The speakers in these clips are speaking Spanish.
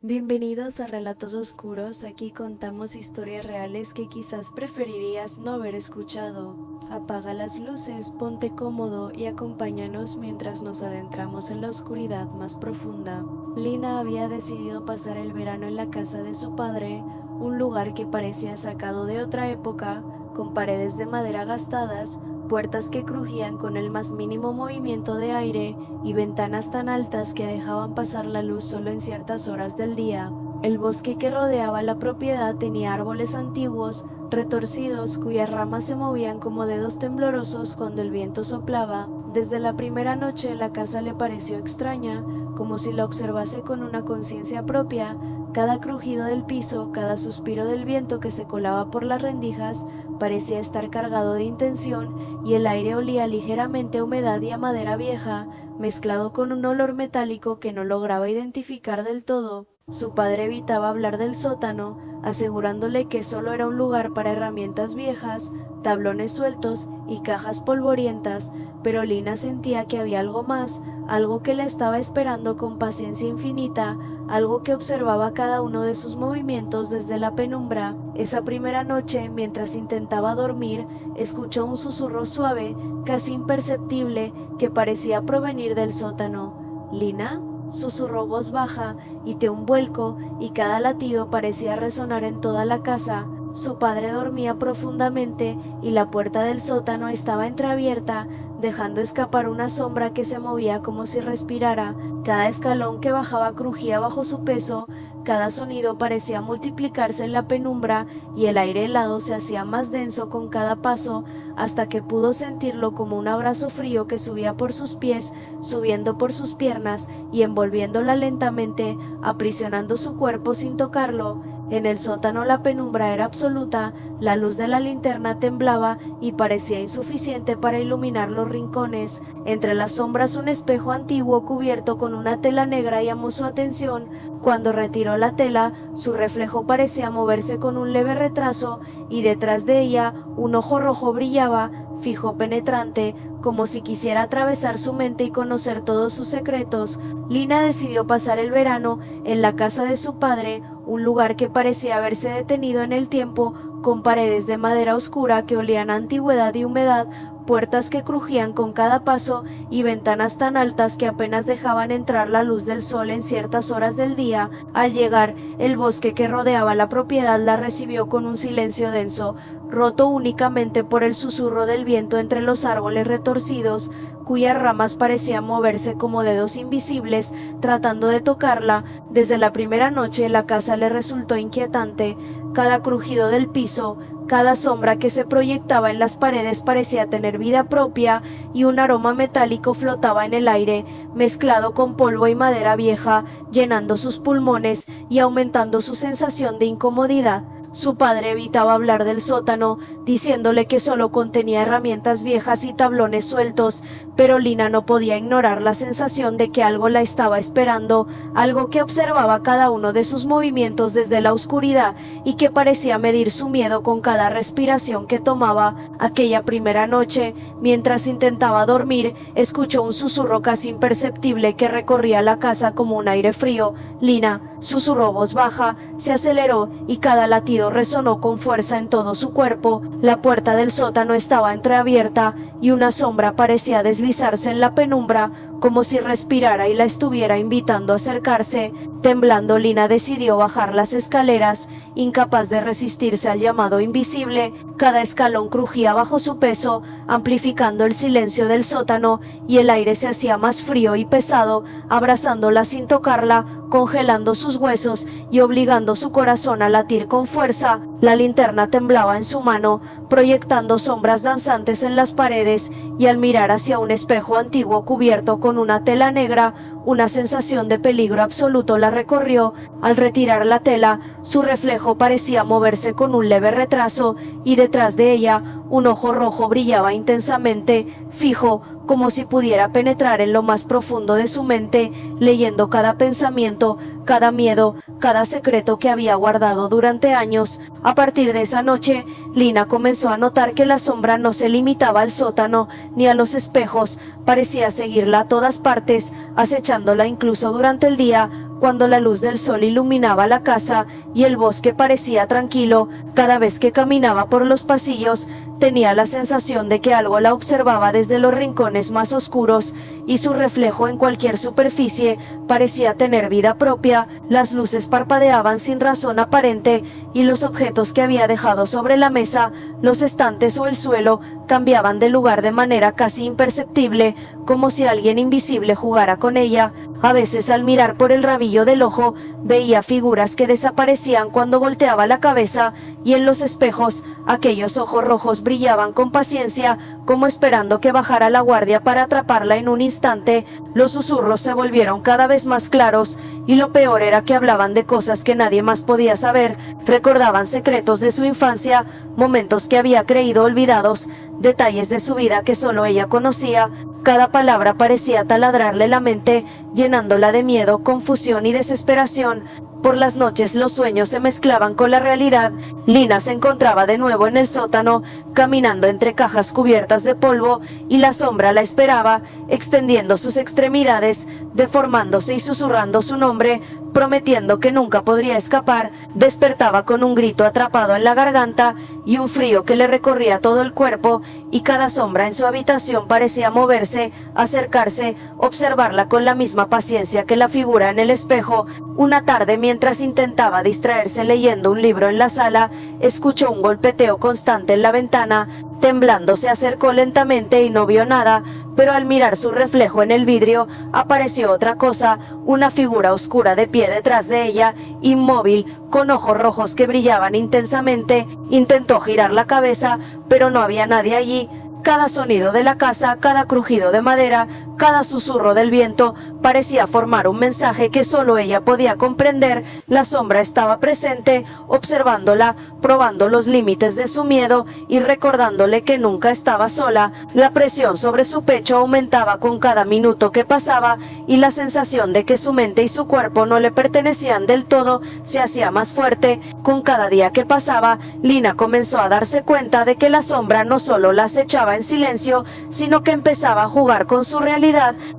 Bienvenidos a Relatos Oscuros, aquí contamos historias reales que quizás preferirías no haber escuchado. Apaga las luces, ponte cómodo y acompáñanos mientras nos adentramos en la oscuridad más profunda. Lina había decidido pasar el verano en la casa de su padre, un lugar que parecía sacado de otra época, con paredes de madera gastadas, puertas que crujían con el más mínimo movimiento de aire y ventanas tan altas que dejaban pasar la luz solo en ciertas horas del día. El bosque que rodeaba la propiedad tenía árboles antiguos, retorcidos, cuyas ramas se movían como dedos temblorosos cuando el viento soplaba. Desde la primera noche la casa le pareció extraña, como si la observase con una conciencia propia. Cada crujido del piso, cada suspiro del viento que se colaba por las rendijas parecía estar cargado de intención, y el aire olía ligeramente a humedad y a madera vieja, mezclado con un olor metálico que no lograba identificar del todo. Su padre evitaba hablar del sótano, asegurándole que solo era un lugar para herramientas viejas, tablones sueltos y cajas polvorientas, pero Lina sentía que había algo más, algo que la estaba esperando con paciencia infinita, algo que observaba cada uno de sus movimientos desde la penumbra. Esa primera noche, mientras intentaba dormir, escuchó un susurro suave, casi imperceptible, que parecía provenir del sótano. «¿Lina?», susurró voz baja, y dio un vuelco, y cada latido parecía resonar en toda la casa. Su padre dormía profundamente, y la puerta del sótano estaba entreabierta, dejando escapar una sombra que se movía como si respirara. Cada escalón que bajaba crujía bajo su peso, cada sonido parecía multiplicarse en la penumbra, y el aire helado se hacía más denso con cada paso, hasta que pudo sentirlo como un abrazo frío que subía por sus pies, subiendo por sus piernas y envolviéndola lentamente, aprisionando su cuerpo sin tocarlo. En el sótano la penumbra era absoluta, la luz de la linterna temblaba y parecía insuficiente para iluminar los rincones. Entre las sombras un espejo antiguo cubierto con una tela negra llamó su atención. Cuando retiró la tela, su reflejo parecía moverse con un leve retraso, y detrás de ella un ojo rojo brillaba, fijo, penetrante, como si quisiera atravesar su mente y conocer todos sus secretos. Lina decidió pasar el verano en la casa de su padre, un lugar que parecía haberse detenido en el tiempo, con paredes de madera oscura que olían a antigüedad y humedad, puertas que crujían con cada paso y ventanas tan altas que apenas dejaban entrar la luz del sol en ciertas horas del día. Al llegar, el bosque que rodeaba la propiedad la recibió con un silencio denso, roto únicamente por el susurro del viento entre los árboles retorcidos, cuyas ramas parecían moverse como dedos invisibles tratando de tocarla. Desde la primera noche la casa le resultó inquietante. Cada crujido del piso, cada sombra que se proyectaba en las paredes parecía tener vida propia, y un aroma metálico flotaba en el aire, mezclado con polvo y madera vieja, llenando sus pulmones y aumentando su sensación de incomodidad. Su padre evitaba hablar del sótano, diciéndole que solo contenía herramientas viejas y tablones sueltos, pero Lina no podía ignorar la sensación de que algo la estaba esperando, algo que observaba cada uno de sus movimientos desde la oscuridad y que parecía medir su miedo con cada respiración que tomaba. Aquella primera noche, mientras intentaba dormir, escuchó un susurro casi imperceptible que recorría la casa como un aire frío. «Lina», susurró voz baja, se aceleró y cada latido resonó con fuerza en todo su cuerpo. La puerta del sótano estaba entreabierta y una sombra parecía deslizarse en la penumbra, como si respirara y la estuviera invitando a acercarse. Temblando, Lina decidió bajar las escaleras, incapaz de resistirse al llamado invisible. Cada escalón crujía bajo su peso, amplificando el silencio del sótano, y el aire se hacía más frío y pesado, abrazándola sin tocarla, congelando sus huesos y obligando su corazón a latir con fuerza. La linterna temblaba en su mano, proyectando sombras danzantes en las paredes, y al mirar hacia un espejo antiguo cubierto con una tela negra, una sensación de peligro absoluto la recorrió. Al retirar la tela, su reflejo parecía moverse con un leve retraso, y detrás de ella un ojo rojo brillaba intensamente, fijo, como si pudiera penetrar en lo más profundo de su mente, leyendo cada pensamiento, cada miedo, cada secreto que había guardado durante años. A partir de esa noche, Lina comenzó a notar que la sombra no se limitaba al sótano ni a los espejos, parecía seguirla a todas partes, acechándola incluso durante el día, cuando la luz del sol iluminaba la casa y el bosque parecía tranquilo, cada vez que caminaba por los pasillos, tenía la sensación de que algo la observaba desde los rincones más oscuros y su reflejo en cualquier superficie parecía tener vida propia. Las luces parpadeaban sin razón aparente y los objetos que había dejado sobre la mesa, los estantes o el suelo cambiaban de lugar de manera casi imperceptible, como si alguien invisible jugara con ella. A veces, al mirar por el rabillo del ojo, veía figuras que desaparecían cuando volteaba la cabeza, y en los espejos aquellos ojos rojos brillaban con paciencia, como esperando que bajara la guardia para atraparla en un instante. Los susurros se volvieron cada vez más claros, y lo peor era que hablaban de cosas que nadie más podía saber. Recordaban secretos de su infancia, momentos que había creído olvidados, detalles de su vida que solo ella conocía. Cada palabra parecía taladrarle la mente, llenándola de miedo, confusión y desesperación. Por las noches los sueños se mezclaban con la realidad. Lina se encontraba de nuevo en el sótano, caminando entre cajas cubiertas de polvo, y la sombra la esperaba, extendiendo sus extremidades, deformándose y susurrando su nombre, prometiendo que nunca podría escapar. Despertaba con un grito atrapado en la garganta y un frío que le recorría todo el cuerpo, y cada sombra en su habitación parecía moverse, acercarse, observarla con la misma paciencia que la figura en el espejo. Una tarde, mientras intentaba distraerse leyendo un libro en la sala, escuchó un golpeteo constante en la ventana. Temblando se acercó lentamente y no vio nada, pero al mirar su reflejo en el vidrio apareció otra cosa, una figura oscura de pie detrás de ella, inmóvil, con ojos rojos que brillaban intensamente. Intentó girar la cabeza, pero no había nadie allí. Cada sonido de la casa, cada crujido de madera, cada susurro del viento parecía formar un mensaje que solo ella podía comprender. La sombra estaba presente, observándola, probando los límites de su miedo y recordándole que nunca estaba sola. La presión sobre su pecho aumentaba con cada minuto que pasaba, y la sensación de que su mente y su cuerpo no le pertenecían del todo se hacía más fuerte. Con cada día que pasaba, Lina comenzó a darse cuenta de que la sombra no solo la acechaba en silencio, sino que empezaba a jugar con su realidad.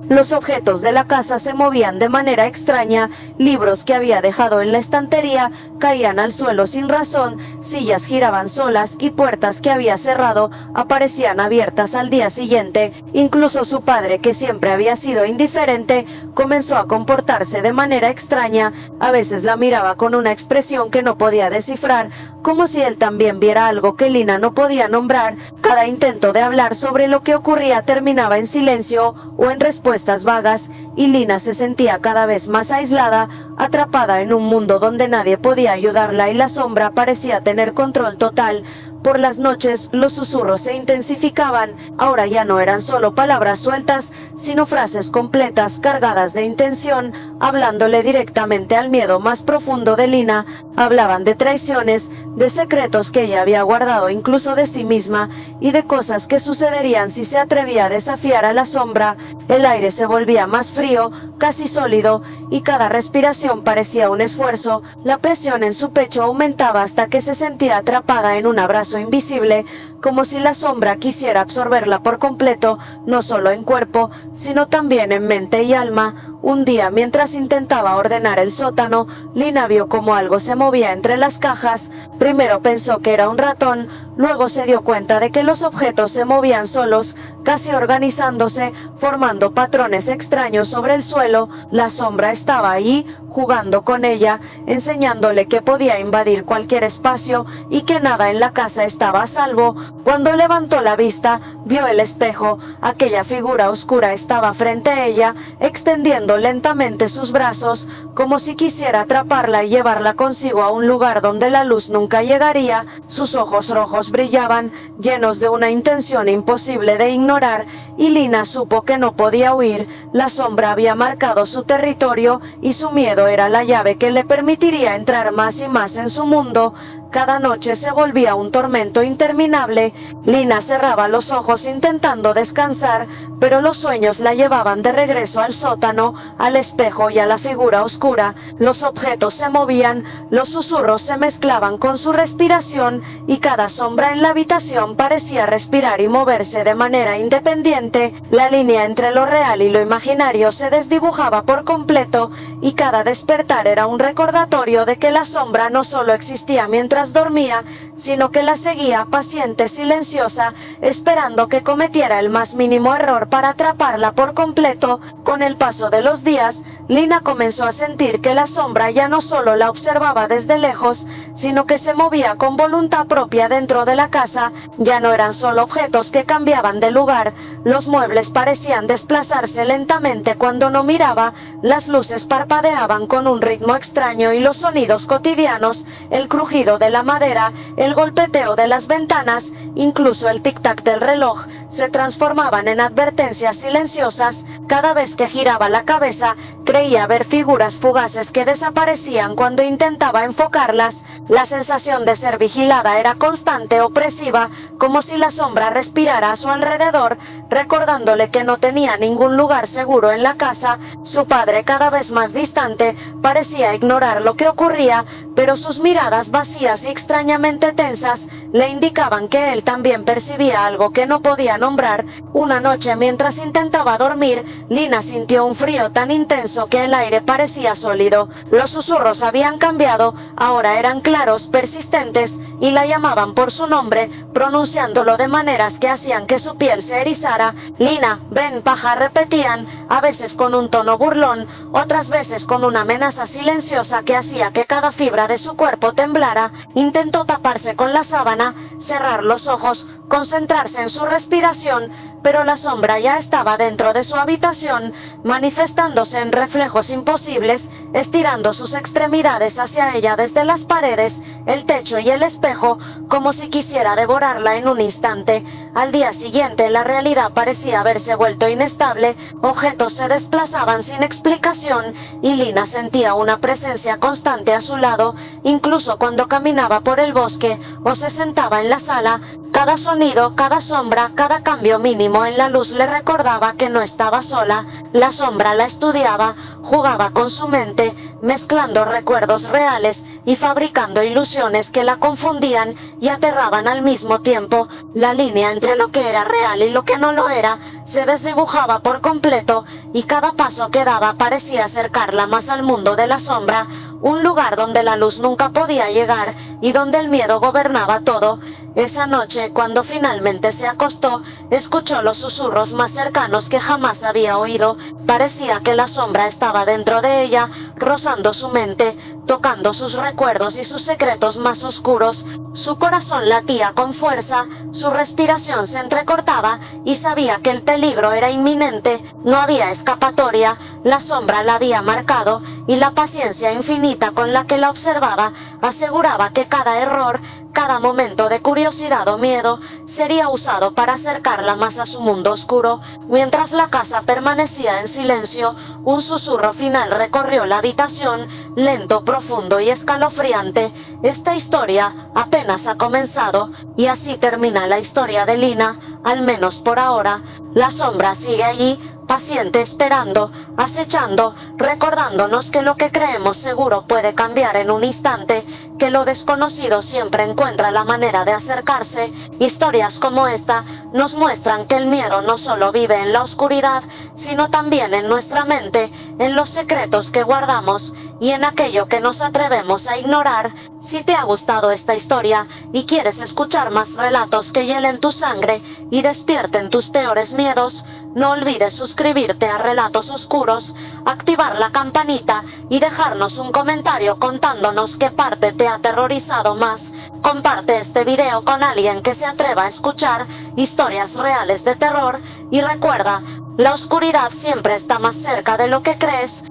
Los objetos de la casa se movían de manera extraña, libros que había dejado en la estantería caían al suelo sin razón, sillas giraban solas y puertas que había cerrado aparecían abiertas al día siguiente. Incluso su padre, que siempre había sido indiferente, comenzó a comportarse de manera extraña. A veces la miraba con una expresión que no podía descifrar, como si él también viera algo que Lina no podía nombrar. Cada intento de hablar sobre lo que ocurría terminaba en silencio o en respuestas vagas, y Lina se sentía cada vez más aislada, atrapada en un mundo donde nadie podía ayudarla y la sombra parecía tener control total. Por las noches los susurros se intensificaban. Ahora ya no eran solo palabras sueltas, sino frases completas cargadas de intención, hablándole directamente al miedo más profundo de Lina. Hablaban de traiciones, de secretos que ella había guardado incluso de sí misma, y de cosas que sucederían si se atrevía a desafiar a la sombra. El aire se volvía más frío, casi sólido, y cada respiración parecía un esfuerzo. La presión en su pecho aumentaba hasta que se sentía atrapada en un abrazo invisible, como si la sombra quisiera absorberla por completo, no solo en cuerpo, sino también en mente y alma. Un día, mientras intentaba ordenar el sótano, Lina vio como algo se movía entre las cajas. Primero pensó que era un ratón, luego se dio cuenta de que los objetos se movían solos, casi organizándose, formando patrones extraños sobre el suelo. La sombra estaba allí, jugando con ella, enseñándole que podía invadir cualquier espacio y que nada en la casa estaba a salvo. Cuando levantó la vista, vio el espejo. Aquella figura oscura estaba frente a ella, extendiendo lentamente sus brazos, como si quisiera atraparla y llevarla consigo a un lugar donde la luz nunca llegaría. Sus ojos rojos brillaban, llenos de una intención imposible de ignorar, y Lina supo que no podía huir. La sombra había marcado su territorio, y su miedo era la llave que le permitiría entrar más y más en su mundo. Cada noche se volvía un tormento interminable. Lina cerraba los ojos intentando descansar, pero los sueños la llevaban de regreso al sótano, al espejo y a la figura oscura. Los objetos se movían, los susurros se mezclaban con su respiración y cada sombra en la habitación parecía respirar y moverse de manera independiente. La línea entre lo real y lo imaginario se desdibujaba por completo y cada despertar era un recordatorio de que la sombra no solo existía mientras dormía, sino que la seguía paciente, silenciosa, esperando que cometiera el más mínimo error para atraparla por completo. Con el paso de los días, Lina comenzó a sentir que la sombra ya no solo la observaba desde lejos, sino que se movía con voluntad propia dentro de la casa. Ya no eran solo objetos que cambiaban de lugar, los muebles parecían desplazarse lentamente cuando no miraba, las luces parpadeaban con un ritmo extraño y los sonidos cotidianos, el crujido de la madera, el golpeteo de las ventanas, incluso el tic-tac del reloj, se transformaban en advertencias silenciosas. Cada vez que giraba la cabeza, creía ver figuras fugaces que desaparecían cuando intentaba enfocarlas. La sensación de ser vigilada era constante, opresiva, como si la sombra respirara a su alrededor, recordándole que no tenía ningún lugar seguro en la casa. Su padre, cada vez más distante, parecía ignorar lo que ocurría, pero sus miradas vacías y extrañamente tensas le indicaban que él también percibía algo que no podía nombrar. Una noche, mientras intentaba dormir, Lina sintió un frío tan intenso que el aire parecía sólido. Los susurros habían cambiado, ahora eran claros, persistentes, y la llamaban por su nombre, pronunciándolo de maneras que hacían que su piel se erizara. Lina, ven, paja, repetían, a veces con un tono burlón, otras veces con una amenaza silenciosa que hacía que cada fibra de su cuerpo temblara. Intentó taparse con la sábana, cerrar los ojos, concentrarse en su respiración, pero la sombra ya estaba dentro de su habitación, manifestándose en reflejos imposibles, estirando sus extremidades hacia ella desde las paredes, el techo y el espejo, como si quisiera devorarla en un instante. Al día siguiente, la realidad parecía haberse vuelto inestable, objetos se desplazaban sin explicación, y Lina sentía una presencia constante a su lado, incluso cuando caminaba por el bosque o se sentaba en la sala. Cada sonido, cada sombra, cada cambio mínimo en la luz le recordaba que no estaba sola. La sombra la estudiaba, jugaba con su mente, mezclando recuerdos reales y fabricando ilusiones que la confundían y aterraban al mismo tiempo. La línea entre lo que era real y lo que no lo era se desdibujaba por completo, y cada paso que daba parecía acercarla más al mundo de la sombra, un lugar donde la luz nunca podía llegar y donde el miedo gobernaba todo. Esa noche, cuando finalmente se acostó, escuchó los susurros más cercanos que jamás había oído. Parecía que la sombra estaba dentro de ella, rozando su mente, tocando sus recuerdos y sus secretos más oscuros. Su corazón latía con fuerza, su respiración se entrecortaba y sabía que el peligro era inminente. No había escapatoria, la sombra la había marcado, y la paciencia infinita con la que la observaba aseguraba que cada error, cada momento de curiosidad o miedo sería usado para acercarla más a su mundo oscuro. Mientras la casa permanecía en silencio, un susurro final recorrió la habitación, lento, profundo y escalofriante. Esta historia apenas ha comenzado, y así termina la historia de Lina, al menos por ahora. La sombra sigue allí, paciente, esperando, acechando, recordándonos que lo que creemos seguro puede cambiar en un instante, que lo desconocido siempre encuentra la manera de acercarse. Historias como esta nos muestran que el miedo no solo vive en la oscuridad, sino también en nuestra mente, en los secretos que guardamos y en aquello que nos atrevemos a ignorar. Si te ha gustado esta historia y quieres escuchar más relatos que hielen tu sangre y despierten tus peores miedos, no olvides suscribirte a Relatos Oscuros, activar la campanita y dejarnos un comentario contándonos qué parte te ha aterrorizado más. Comparte este video con alguien que se atreva a escuchar historias reales de terror y recuerda, la oscuridad siempre está más cerca de lo que crees.